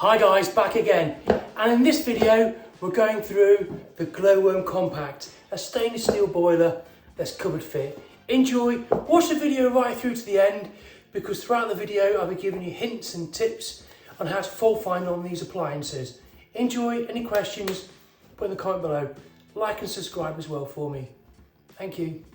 Hi guys, back again, and in this video we're going through the Glowworm Compact, a stainless steel boiler that's cupboard fit. Enjoy, watch the video right through to the end, because throughout the video I'll be giving you hints and tips on how to fault find on these appliances. Enjoy. Any questions, put in the comment below. Like and subscribe as well for me. Thank you.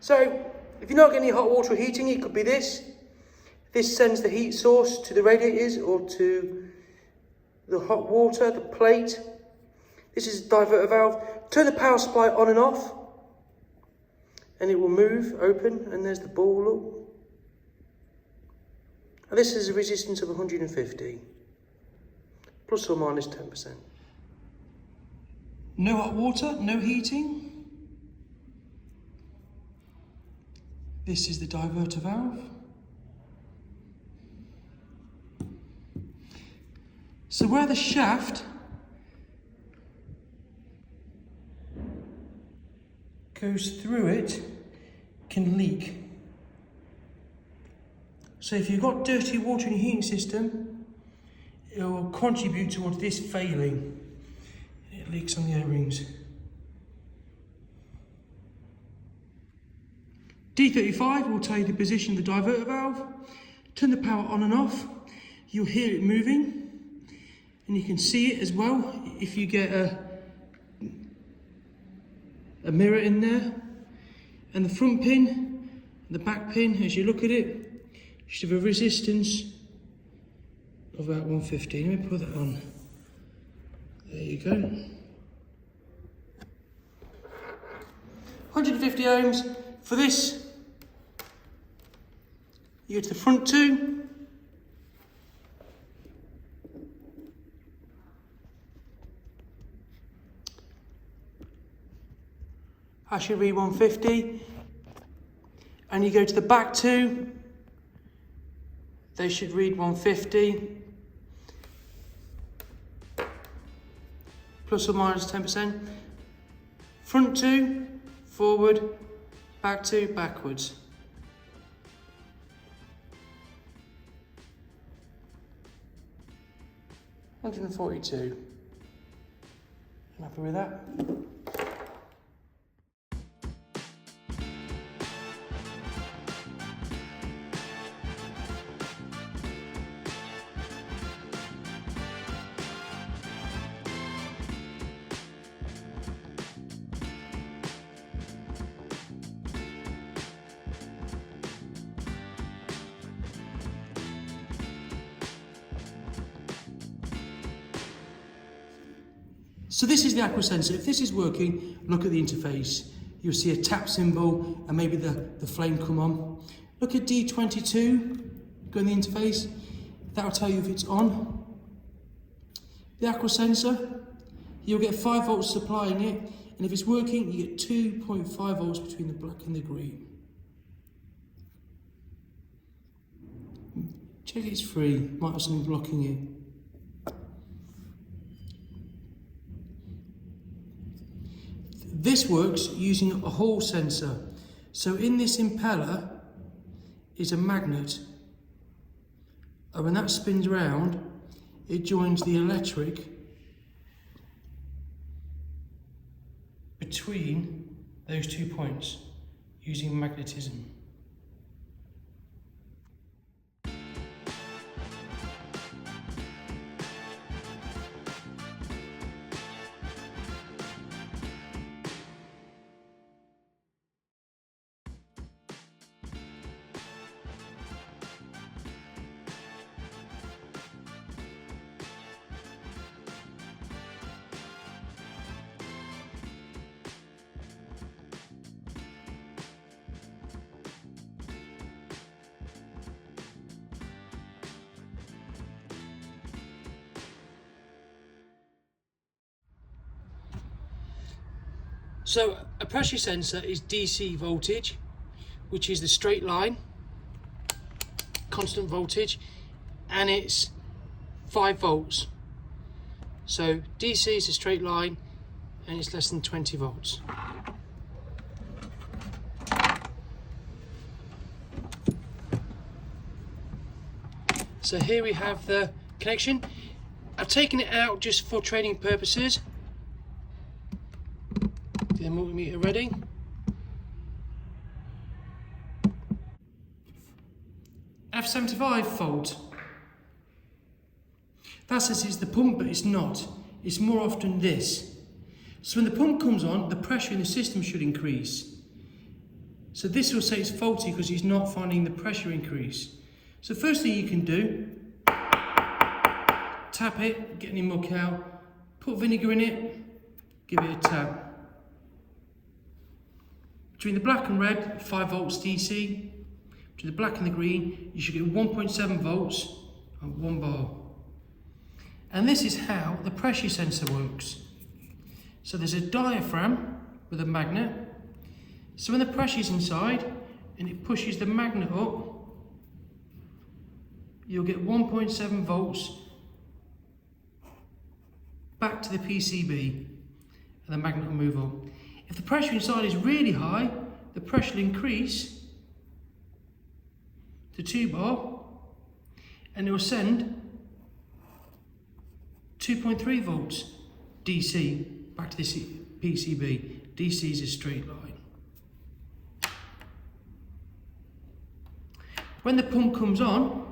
So, if you're not getting any hot water or heating, it could be this. This sends the heat source to the radiators or to the hot water, the plate. This is a diverter valve. Turn the power supply on and off, and it will move, open, and there's the ball up. And this is a resistance of 150, plus or minus 10%. No hot water, no heating. This is the diverter valve. So where the shaft goes through it can leak. So if you've got dirty water in your heating system, it will contribute towards this failing. It leaks on the O-rings. D35 will tell you the position of the diverter valve. Turn the power on and off. You'll hear it moving, and you can see it as well if you get a mirror in there. And the front pin, the back pin, as you look at it, should have a resistance of about 150. Let me put that on. There you go. 150 ohms. For this, you go to the front two, I should read 150, and you go to the back two, they should read 150, plus or minus 10%. Front two, forward, back two, backwards. $142. I'm happy with that. So this is the Aqua sensor. If this is working, look at the interface. You'll see a tap symbol and maybe the flame come on. Look at D22, go in the interface. That'll tell you if it's on. the Aqua sensor, you'll get 5 volts supplying it, and if it's working, you get 2.5 volts between the black and the green. Check it's free, might have something blocking it. This works using a Hall sensor. So in this impeller is a magnet, and when that spins round, it joins the electric between those 2 points using magnetism. So a pressure sensor is DC voltage, which is the straight line, constant voltage, and it's 5 volts. So DC is a straight line and it's less than 20 volts. So here we have the connection. I've taken it out just for training purposes. The multimeter ready. F75 fault. That says it's the pump, but it's not. It's more often this. So when the pump comes on, the pressure in the system should increase. So this will say it's faulty because it's not finding the pressure increase. So first thing you can do, tap it, get any muck out, put vinegar in it, give it a tap. Between the black and red, 5 volts DC. Between the black and the green, you should get 1.7 volts on 1 bar. And this is how the pressure sensor works. So there's a diaphragm with a magnet. So when the pressure is inside and it pushes the magnet up, you'll get 1.7 volts back to the PCB and the magnet will move up. If the pressure inside is really high, the pressure will increase to 2 bar and it will send 2.3 volts DC back to the PCB. DC is a straight line. When the pump comes on,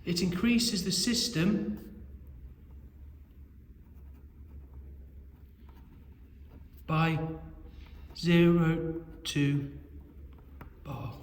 it increases the system by 0.2 bar.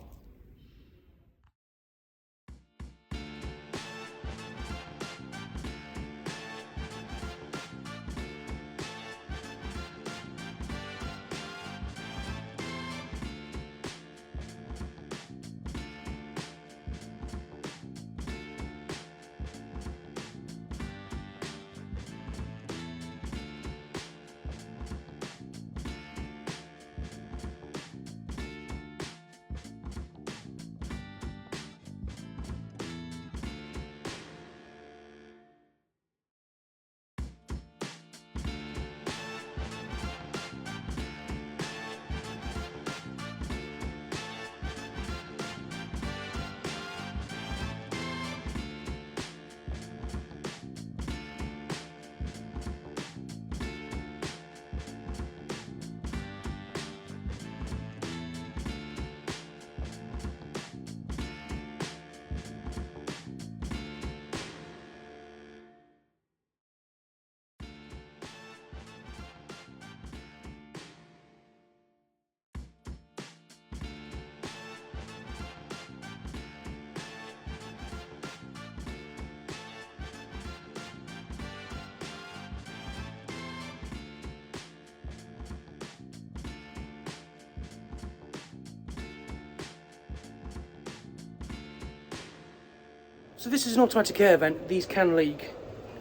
So this is an automatic air vent. These can leak.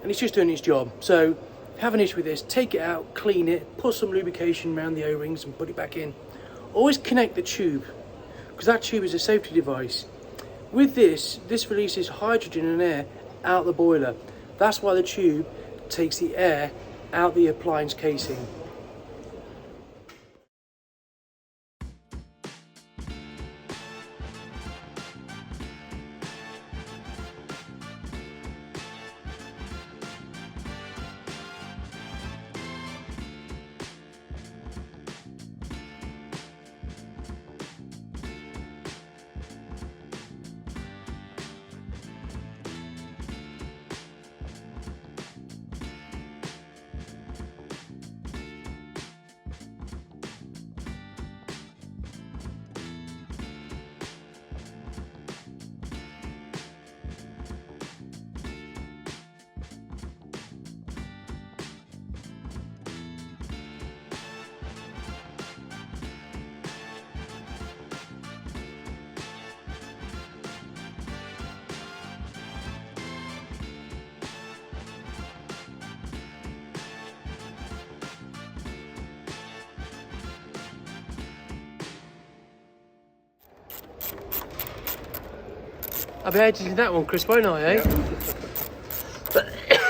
and it's just doing its job. So if you have an issue with this, take it out, clean it, put some lubrication around the O-rings and put it back in. Always connect the tube, because that tube is a safety device. With this releases hydrogen and air out the boiler. That's why the tube takes the air out the appliance casing. I'll be editing that one, Chris, won't I, eh? Yeah.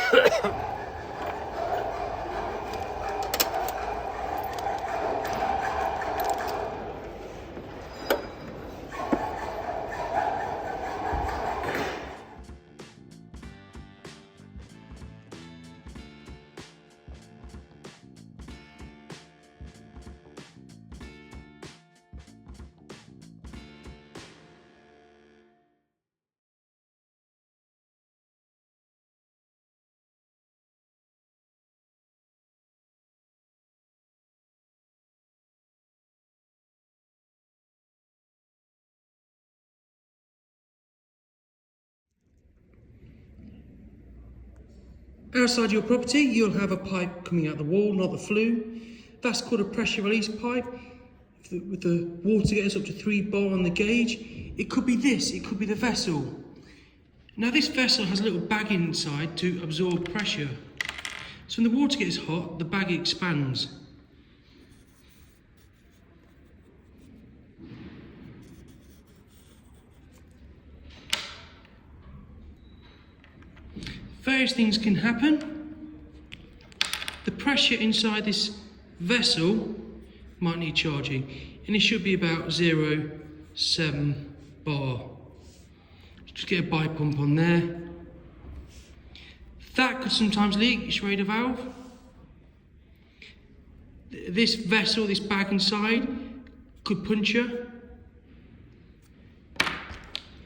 Outside your property, you'll have a pipe coming out the wall, not the flue. That's called a pressure release pipe. With the water getting up to 3 bar on the gauge, it could be this, it could be the vessel. Now this vessel has a little bag inside to absorb pressure. So when the water gets hot, the bag expands. Various things can happen. The pressure inside this vessel might need charging, and it should be about 0.7 bar. Just get a bipump on there. That could sometimes leak, Schrader valve. This vessel, this bag inside, could puncture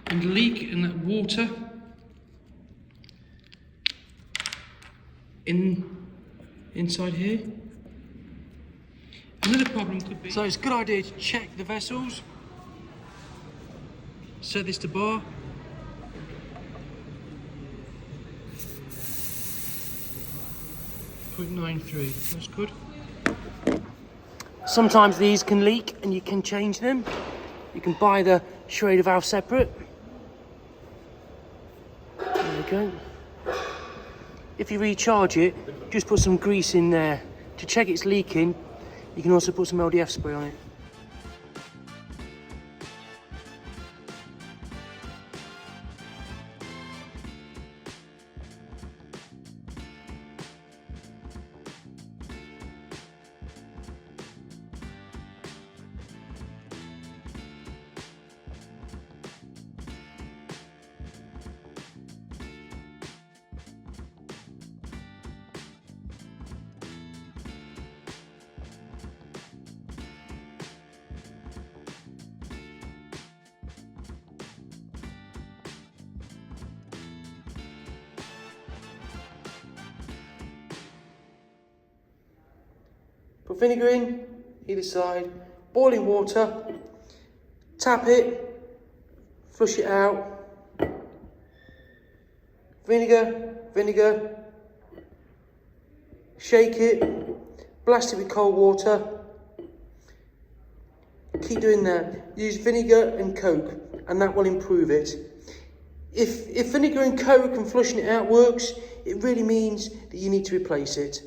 and leak, and that water inside here. Another problem could be, so it's a good idea to check the vessels. Set this to bar. .93, that's good. Sometimes these can leak and you can change them. You can buy the Schrader valve separate. There we go. If you recharge it, just put some grease in there. To check it's leaking, you can also put some LDF spray on it. Put vinegar in, either side, boiling water, tap it, flush it out, vinegar, shake it, blast it with cold water, keep doing that. Use vinegar and Coke and that will improve it. If vinegar and Coke and flushing it out works, it really means that you need to replace it.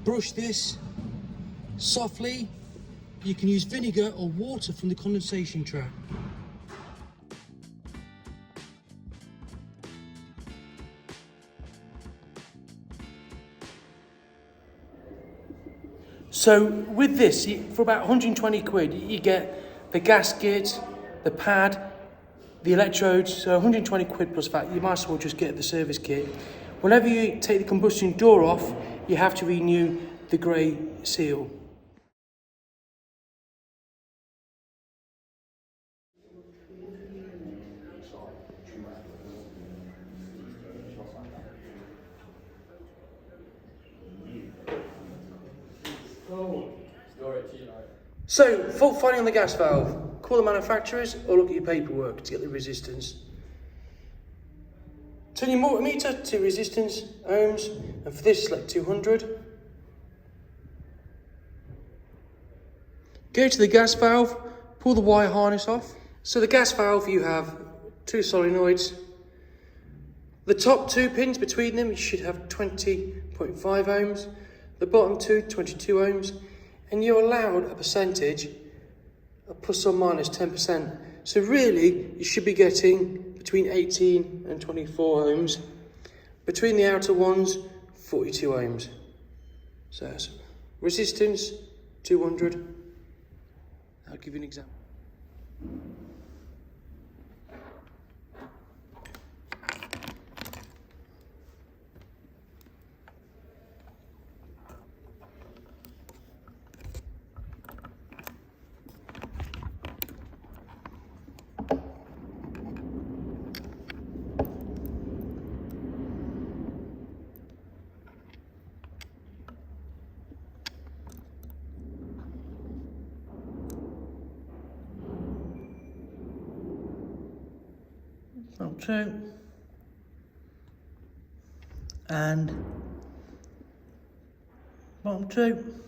Brush this softly. You can use vinegar or water from the condensation trap. So with this, for about 120 quid, you get the gasket, the pad, the electrodes, so 120 quid plus that. You might as well just get the service kit. Whenever you take the combustion door off, you have to renew the grey seal. So, fault finding on the gas valve. Call the manufacturers or look at your paperwork to get the resistance. Turn your multimeter to resistance, ohms, and for this select 200. Go to the gas valve, pull the wire harness off. So the gas valve, you have two solenoids. The top two pins between them, you should have 20.5 ohms. The bottom two, 22 ohms. And you're allowed a percentage, a plus or minus 10%. So really, you should be getting between 18 and 24 ohms. Between the outer ones, 42 ohms. So that's resistance, 200. I'll give you an example. Top two, and bottom two.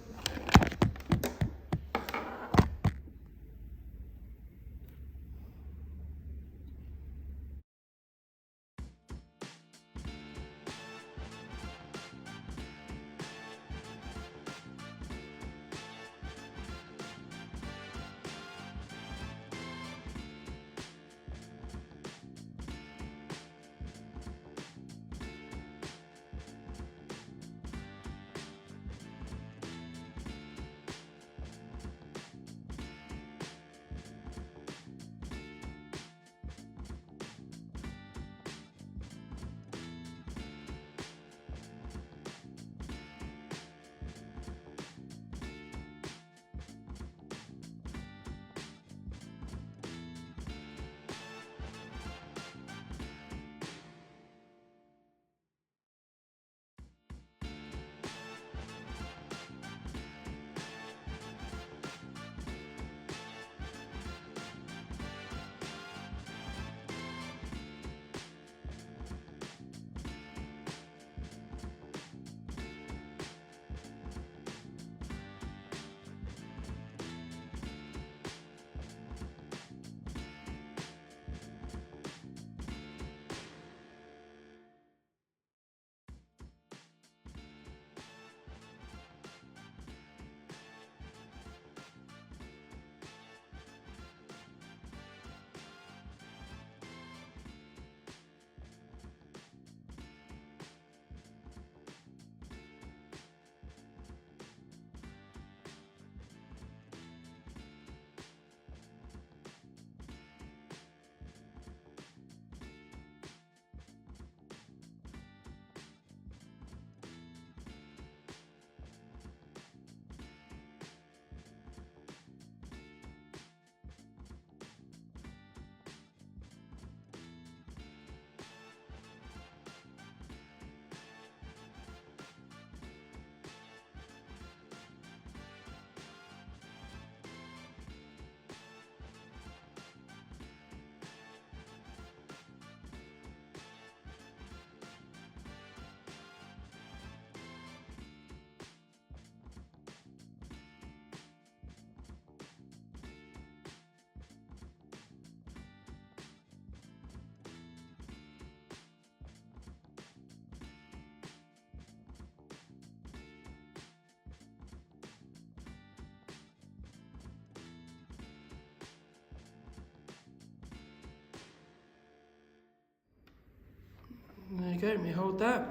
There you go, let me hold that.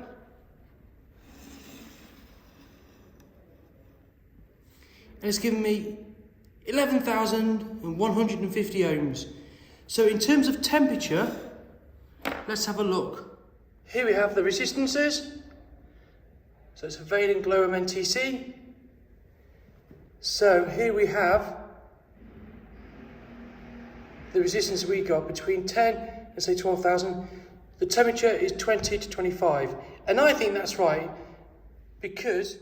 And it's given me 11,150 ohms. So in terms of temperature, let's have a look. Here we have the resistances. So it's a Valent Glow MNTC. So here we have the resistance we got between 10 and say 12,000. The temperature is 20 to 25. And I think that's right because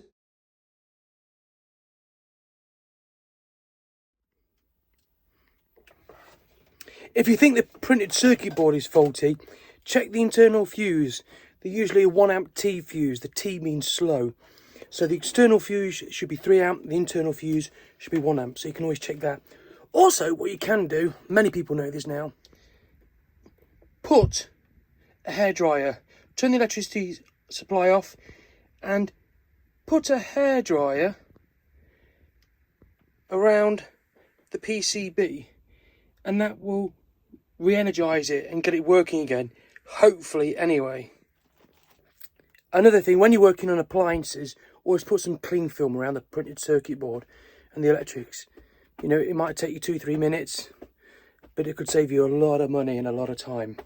if you think the printed circuit board is faulty, check the internal fuse. They're usually a 1 amp T fuse. The T means slow. So the external fuse should be 3 amp, the internal fuse should be 1 amp. So you can always check that. Also, what you can do, many people know this now, put a hairdryer, turn the electricity supply off and put a hairdryer around the PCB and that will re-energise it and get it working again, hopefully anyway. Another thing, when you're working on appliances, always put some cling film around the printed circuit board and the electrics. You know, it might take you 2-3 minutes, but it could save you a lot of money and a lot of time.